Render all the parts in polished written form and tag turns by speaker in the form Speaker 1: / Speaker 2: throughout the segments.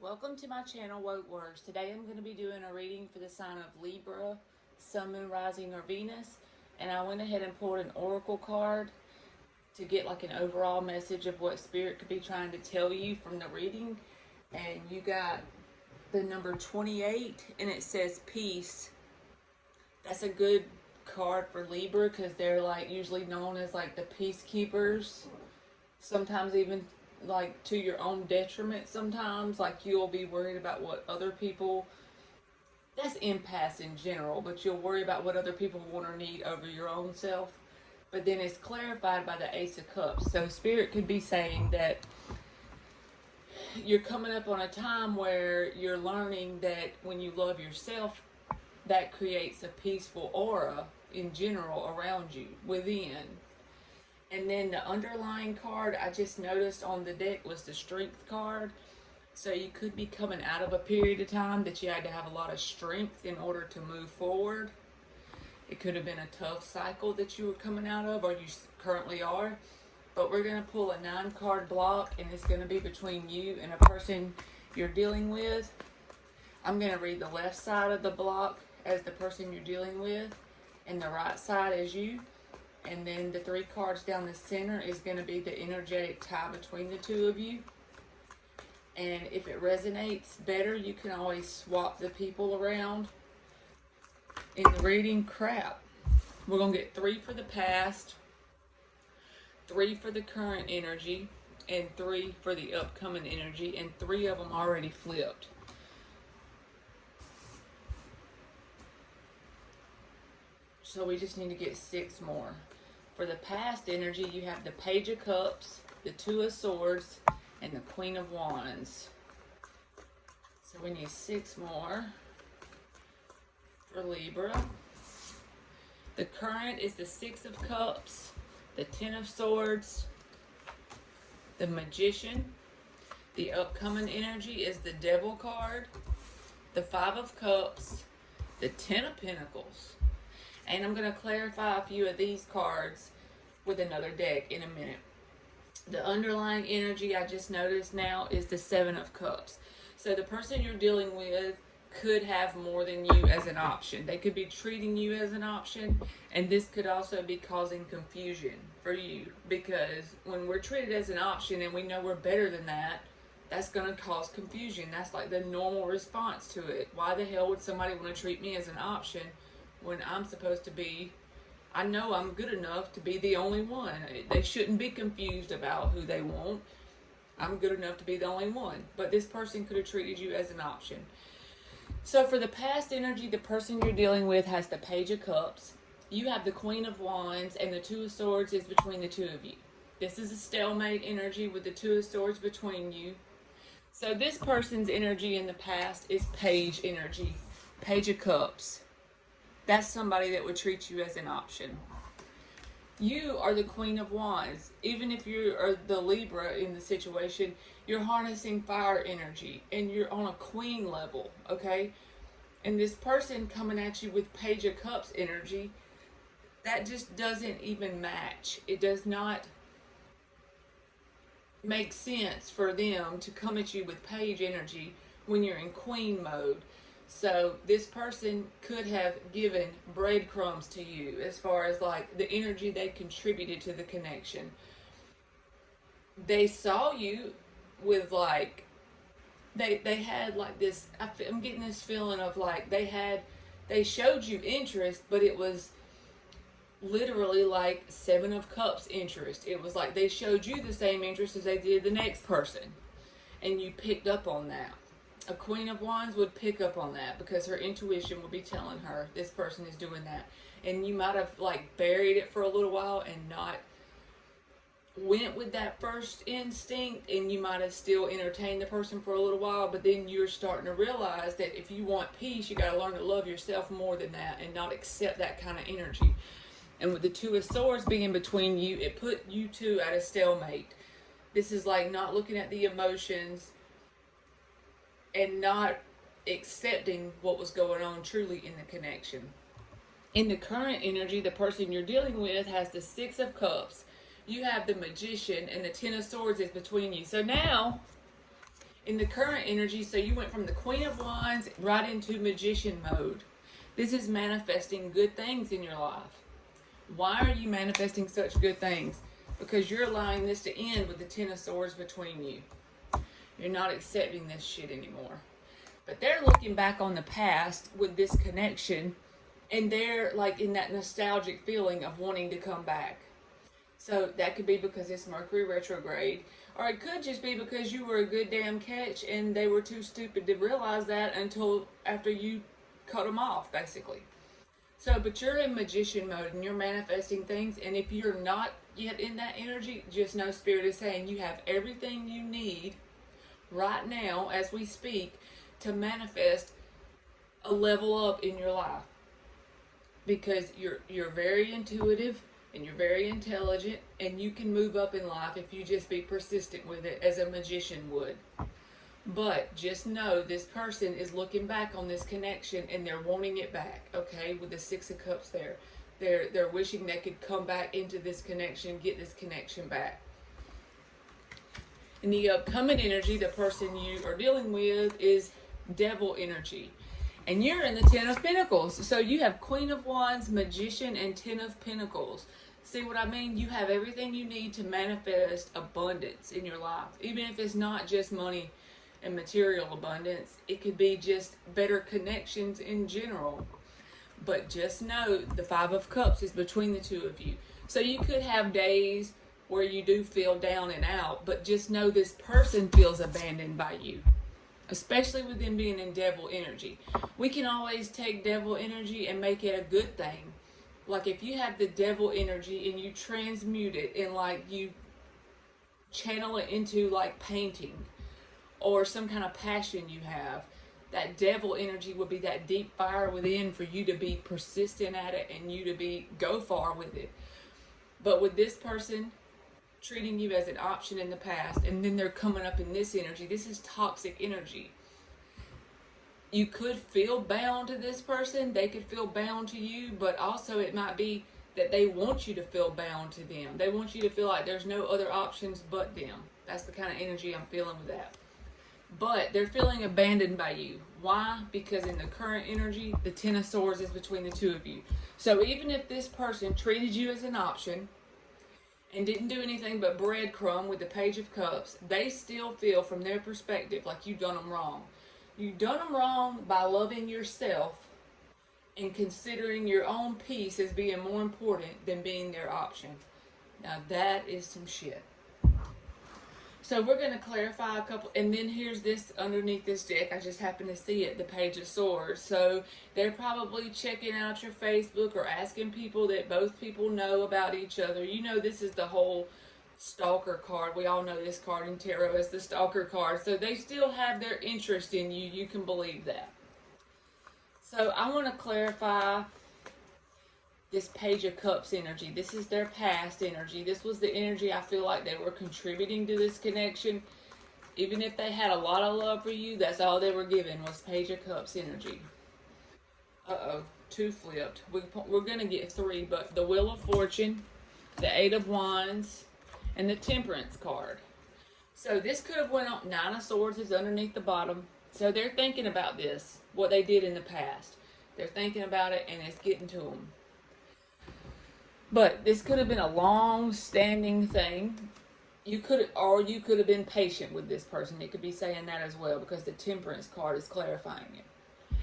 Speaker 1: Welcome to my channel, Woke Words. Today I'm going to be doing a reading for the sign of Libra, Sun, Moon, Rising, or Venus. And I went ahead and pulled an oracle card to get like an overall message of what Spirit could be trying to tell you from the reading. And you got the number 28 and it says peace. That's a good card for Libra because they're like usually known as like the peacekeepers. Sometimes even like to your own detriment sometimes, like you'll be worried about what other people, that's empaths in general, but you'll worry about what other people want or need over your own self. But then it's clarified by the Ace of Cups. So Spirit could be saying that you're coming up on a time where you're learning that when you love yourself, that creates a peaceful aura in general around you, within. And then the underlying card I just noticed on the deck was the Strength card. So you could be coming out of a period of time that you had to have a lot of strength in order to move forward. It could have been a tough cycle that you were coming out of, or you currently are. But we're going to pull a 9-card block, and it's going to be between you and a person you're dealing with. I'm going to read the left side of the block as the person you're dealing with, and the right side as you. And then the 3 cards down the center is going to be the energetic tie between the two of you. And if it resonates better, you can always swap the people around in the reading. We're going to get 3 for the past, 3 for the current energy, and 3 for the upcoming energy. And 3 of them already flipped. So we just need to get 6 more. For the past energy, you have the Page of Cups, the 2 of Swords, and the Queen of Wands. So we need 6 more for Libra. The current is the 6 of Cups, the 10 of Swords, the Magician. The upcoming energy is the Devil card, the 5 of Cups, the 10 of Pentacles. And I'm going to clarify a few of these cards with another deck in a minute. The underlying energy I just noticed now is the 7 of Cups. So the person you're dealing with could have more than you as an option. They could be treating you as an option, and this could also be causing confusion for you, because when we're treated as an option and we know we're better than that, that's going to cause confusion. That's like the normal response to it. Why the hell would somebody want to treat me as an option when I'm supposed to be, I know I'm good enough to be the only one. They shouldn't be confused about who they want. I'm good enough to be the only one. But this person could have treated you as an option. So for the past energy, the person you're dealing with has the Page of Cups. You have the Queen of Wands, and the 2 of Swords is between the two of you. This is a stalemate energy with the 2 of Swords between you. So this person's energy in the past is Page energy, Page of Cups. That's somebody that would treat you as an option. You are the Queen of Wands. Even if you are the Libra in the situation, you're harnessing fire energy and you're on a queen level, okay? And this person coming at you with Page of Cups energy, that just doesn't even match. It does not make sense for them to come at you with Page energy when you're in queen mode. So this person could have given breadcrumbs to you as far as like the energy they contributed to the connection. They saw you with like, they had like this, I'm getting this feeling of like they showed you interest, but it was literally like 7 of Cups interest. It was like they showed you the same interest as they did the next person, and you picked up on that. A Queen of Wands would pick up on that because her intuition would be telling her this person is doing that. And you might have like buried it for a little while and not went with that first instinct, and you might have still entertained the person for a little while, but then you're starting to realize that if you want peace, you got to learn to love yourself more than that and not accept that kind of energy. And with the 2 of Swords being between you, it put you two at a stalemate. This is like not looking at the emotions and not accepting what was going on truly in the connection. In the current energy, the person you're dealing with has the 6 of Cups. You have the Magician, and the 10 of Swords is between you. So now In the current energy, so you went from the Queen of Wands right into Magician mode. This is manifesting good things in your life. Why are you manifesting such good things? Because you're allowing this to end with the Ten of Swords between you. You're not accepting this shit anymore. But they're looking back on the past with this connection, and they're like in that nostalgic feeling of wanting to come back. So that could be because it's Mercury retrograde, or it could just be because you were a good damn catch and they were too stupid to realize that until after you cut them off, basically. So, but you're in Magician mode and you're manifesting things, and if you're not yet in that energy, just know Spirit is saying you have everything you need right now as we speak to manifest a level up in your life, because you're very intuitive and you're very intelligent, and you can move up in life if you just be persistent with it as a magician would. But just know this person is looking back on this connection and they're wanting it back, okay? With the Six of Cups there. They're wishing they could come back into this connection, get this connection back. In the upcoming energy, the person you are dealing with is Devil energy. And you're in the Ten of Pentacles. So you have Queen of Wands, Magician, and Ten of Pentacles. See what I mean? You have everything you need to manifest abundance in your life. Even if it's not just money and material abundance, it could be just better connections in general. But just know the Five of Cups is between the two of you. So you could have days where you do feel down and out, but just know this person feels abandoned by you. Especially with them being in Devil energy. We can always take Devil energy and make it a good thing. Like if you have the Devil energy and you transmute it and like you channel it into like painting or some kind of passion you have, that Devil energy would be that deep fire within for you to be persistent at it and you to go far with it. But with this person treating you as an option in the past, and then they're coming up in this energy, this is toxic energy. You could feel bound to this person, they could feel bound to you, but also it might be that they want you to feel bound to them. They want you to feel like there's no other options but them. That's the kind of energy I'm feeling with that. But they're feeling abandoned by you. Why? Because in the current energy, the Ten of Swords is between the two of you. So even if this person treated you as an option and didn't do anything but breadcrumb with the Page of Cups, they still feel from their perspective like you've done them wrong. You've done them wrong by loving yourself and considering your own peace as being more important than being their option. Now that is some shit. So we're going to clarify a couple, and then here's this underneath this deck. I just happened to see it, the Page of Swords. So they're probably checking out your Facebook or asking people that both people know about each other. You know, this is the whole stalker card. We all know this card in tarot as the stalker card. So they still have their interest in you. You can believe that. So I want to clarify this Page of Cups energy. This is their past energy. This was the energy I feel like they were contributing to this connection. Even if they had a lot of love for you, that's all they were given was Page of Cups energy. Uh-oh, two flipped. We're going to get three, but the Wheel of Fortune, the Eight of Wands, and the Temperance card. So this could have went on. Nine of Swords is underneath the bottom. So they're thinking about this, what they did in the past. They're thinking about it, and it's getting to them. But this could have been a long-standing thing. You could have been patient with this person. It could be saying that as well, because the Temperance card is clarifying it.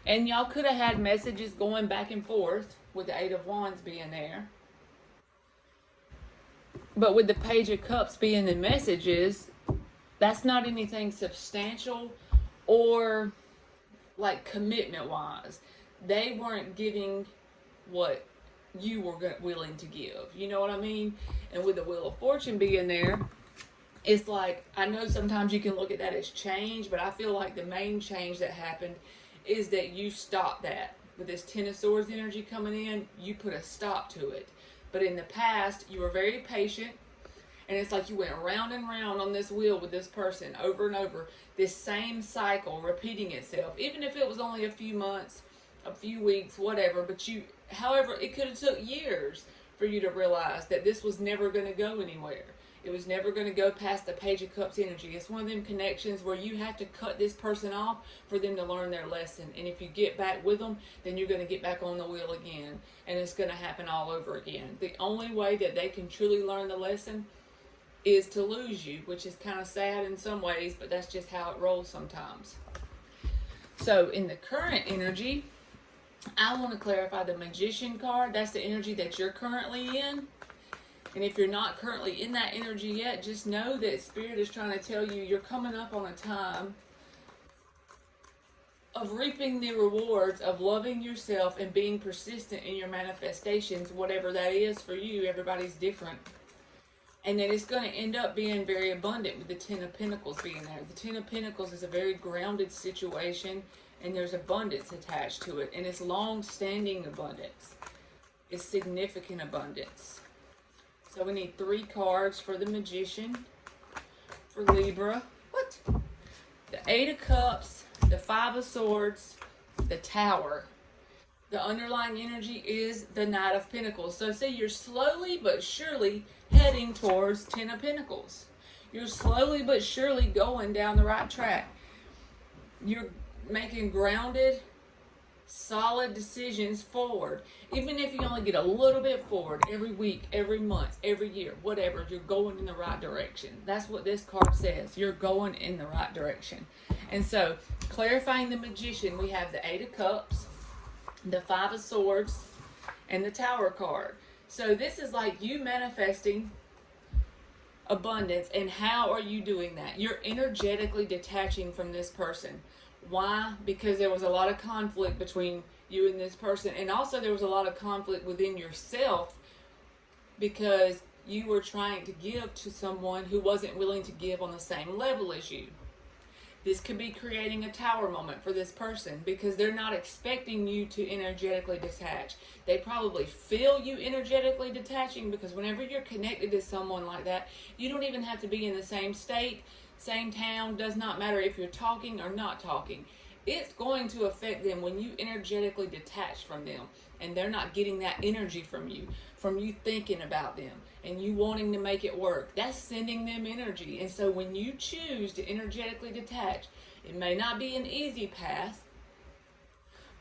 Speaker 1: And y'all could have had messages going back and forth with the Eight of Wands being there. But with the Page of Cups being the messages, that's not anything substantial or like commitment-wise. They weren't giving what you were willing to give. You know what I mean? And with the Wheel of Fortune being there, it's like, I know sometimes you can look at that as change, but I feel like the main change that happened is that you stopped that. With this Ten of Swords energy coming in, you put a stop to it. But in the past, you were very patient, and it's like you went round and round on this wheel with this person over and over. This same cycle repeating itself, even if it was only a few months, a few weeks, whatever, but however, it could have took years for you to realize that this was never going to go anywhere. It was never going to go past the Page of Cups energy. It's one of them connections where you have to cut this person off for them to learn their lesson. And if you get back with them, then you're going to get back on the wheel again. And it's going to happen all over again. The only way that they can truly learn the lesson is to lose you, which is kind of sad in some ways, but that's just how it rolls sometimes. So in the current energy, I want to clarify the Magician card. That's the energy that you're currently in. And if you're not currently in that energy yet, just know that Spirit is trying to tell you you're coming up on a time of reaping the rewards of loving yourself and being persistent in your manifestations, whatever that is for you. Everybody's different. And then it's going to end up being very abundant with the Ten of Pentacles being there. The Ten of Pentacles is a very grounded situation, and there's abundance attached to it. And it's long-standing abundance. It's significant abundance. So we need 3 cards for the Magician, for Libra. What? The 8 of Cups, the 5 of Swords, the Tower. The underlying energy is the Knight of Pentacles. So see, you're slowly but surely heading towards 10 of Pentacles. You're slowly but surely going down the right track. You're making grounded, solid decisions forward. Even if you only get a little bit forward every week, every month, every year, whatever, you're going in the right direction. That's what this card says. You're going in the right direction. And so, clarifying the Magician, we have the 8 of Cups, the 5 of Swords, and the Tower card. So this is like you manifesting abundance. And how are you doing that? You're energetically detaching from this person. Why? Because there was a lot of conflict between you and this person. And also there was a lot of conflict within yourself because you were trying to give to someone who wasn't willing to give on the same level as you. This could be creating a tower moment for this person because they're not expecting you to energetically detach. They probably feel you energetically detaching because whenever you're connected to someone like that, you don't even have to be in the same state, same town, does not matter if you're talking or not talking. It's going to affect them when you energetically detach from them and they're not getting that energy from you thinking about them and you wanting to make it work. That's sending them energy. And so when you choose to energetically detach, it may not be an easy path,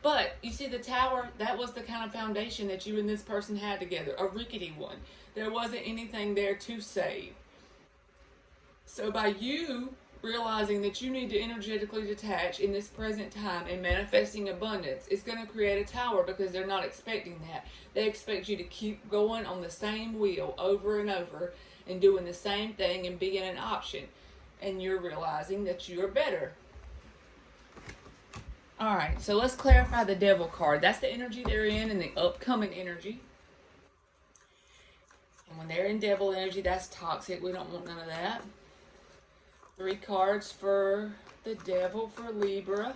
Speaker 1: but you see the Tower, that was the kind of foundation that you and this person had together, a rickety one. There wasn't anything there to save. So by you realizing that you need to energetically detach in this present time and manifesting abundance, it's going to create a tower because they're not expecting that. They expect you to keep going on the same wheel over and over and doing the same thing and being an option. And you're realizing that you are better. Alright, so let's clarify the Devil card. That's the energy they're in and the upcoming energy. And when they're in Devil energy, that's toxic. We don't want none of that. 3 cards for the Devil for Libra.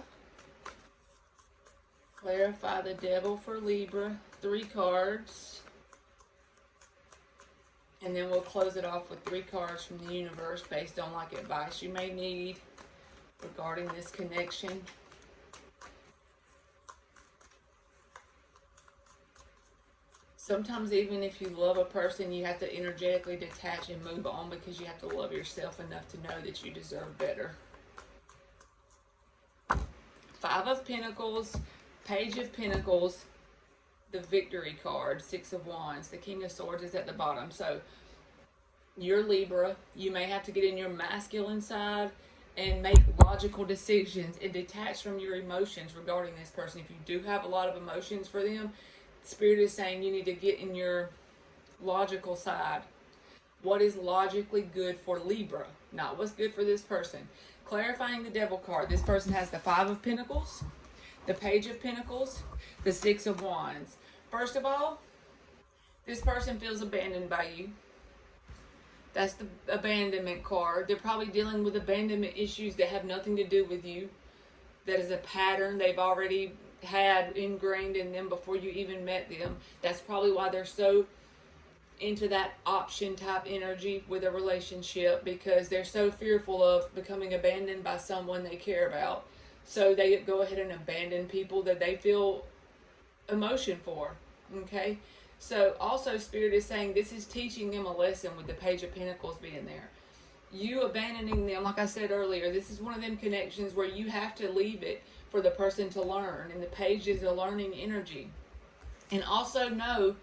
Speaker 1: Clarify the Devil for Libra. 3 cards. And then we'll close it off with 3 cards from the universe based on like advice you may need regarding this connection. Sometimes even if you love a person, you have to energetically detach and move on because you have to love yourself enough to know that you deserve better. 5 of Pentacles, Page of Pentacles, the Victory card, 6 of Wands. The King of Swords is at the bottom. So you're Libra. You may have to get in your masculine side and make logical decisions and detach from your emotions regarding this person. If you do have a lot of emotions for them, Spirit is saying you need to get in your logical side. What is logically good for Libra, not what's good for this person. Clarifying the Devil card. This person has the 5 of Pentacles, the Page of Pentacles, the 6 of Wands. First of all, this person feels abandoned by you. That's the abandonment card. They're probably dealing with abandonment issues that have nothing to do with you. That is a pattern they've already had ingrained in them before you even met them. That's probably why they're so into that option type energy with a relationship, because they're so fearful of becoming abandoned by someone they care about. So they go ahead and abandon people that they feel emotion for. Okay? So also Spirit is saying this is teaching them a lesson with the Page of Pentacles being there. You abandoning them, like I said earlier, this is one of them connections where you have to leave it for the person to learn. And the Page is a learning energy. And also know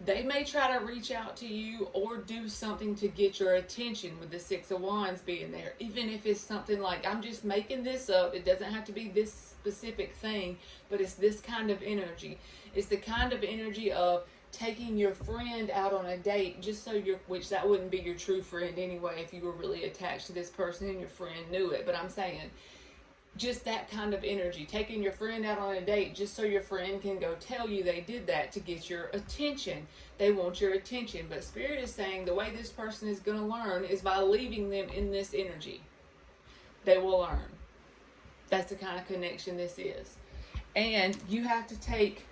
Speaker 1: they may try to reach out to you or do something to get your attention with the Six of Wands being there. Even if it's something like, I'm just making this up. It doesn't have to be this specific thing, but it's this kind of energy. It's the kind of energy of taking your friend out on a date just so which that wouldn't be your true friend anyway if you were really attached to this person and your friend knew it. But I'm saying, just that kind of energy, taking your friend out on a date just so your friend can go tell you they did that to get your attention. They want your attention. But Spirit is saying the way this person is going to learn is by leaving them in this energy. They will learn. That's the kind of connection this is. And you have to take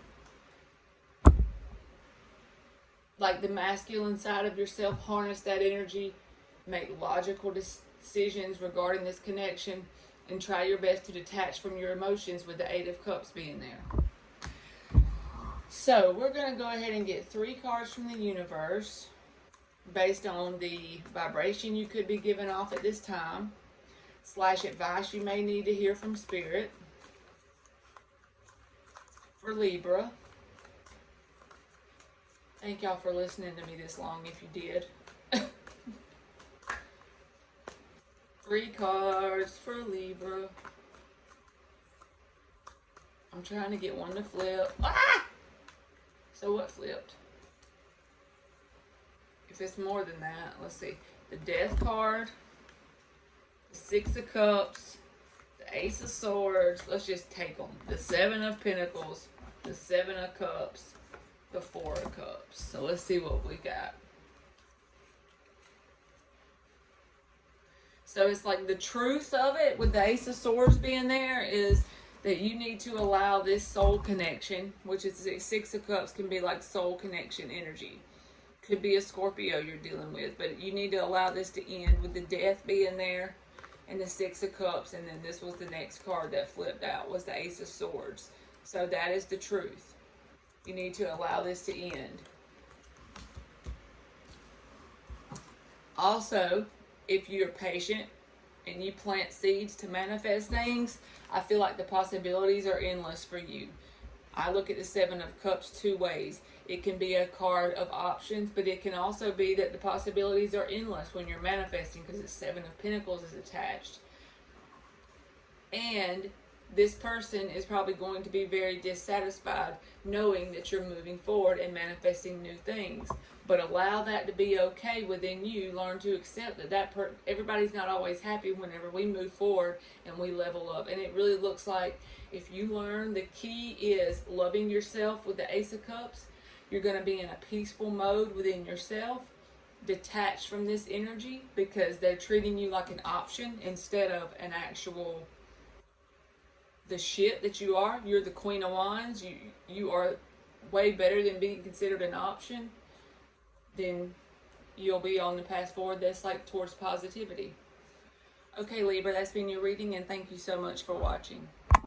Speaker 1: like the masculine side of yourself, harness that energy, make logical decisions regarding this connection, and try your best to detach from your emotions with the Eight of Cups being there. So we're going to go ahead and get 3 cards from the universe based on the vibration you could be giving off at this time / advice you may need to hear from Spirit for Libra. Thank y'all for listening to me this long if you did. 3 cards for Libra. I'm trying to get one to flip. Ah! So what flipped? If it's more than that, let's see. The Death card, the Six of Cups, the Ace of Swords. Let's just take them. The Seven of Pentacles, the Seven of Cups, the Four of Cups. So let's see what we got. So it's like the truth of it with the Ace of Swords being there is that you need to allow this soul connection, which is the Six of Cups can be like soul connection energy. Could be a Scorpio you're dealing with, but you need to allow this to end with the Death being there and the Six of Cups. And then this was the next card that flipped out was the Ace of Swords. So that is the truth. You need to allow this to end. Also, if you're patient and you plant seeds to manifest things, I feel like the possibilities are endless for you. I look at the Seven of Cups 2 ways. It can be a card of options, but it can also be that the possibilities are endless when you're manifesting because the Seven of Pentacles is attached. And this person is probably going to be very dissatisfied knowing that you're moving forward and manifesting new things. But allow that to be okay within you. Learn to accept that everybody's not always happy whenever we move forward and we level up. And it really looks like if you learn the key is loving yourself with the Ace of Cups, you're going to be in a peaceful mode within yourself, detached from this energy because they're treating you like an option instead of an actual the shit that you are. You're the Queen of Wands. You are way better than being considered an option. Then you'll be on the path forward that's like towards positivity. Okay, Libra, that's been your reading, and thank you so much for watching.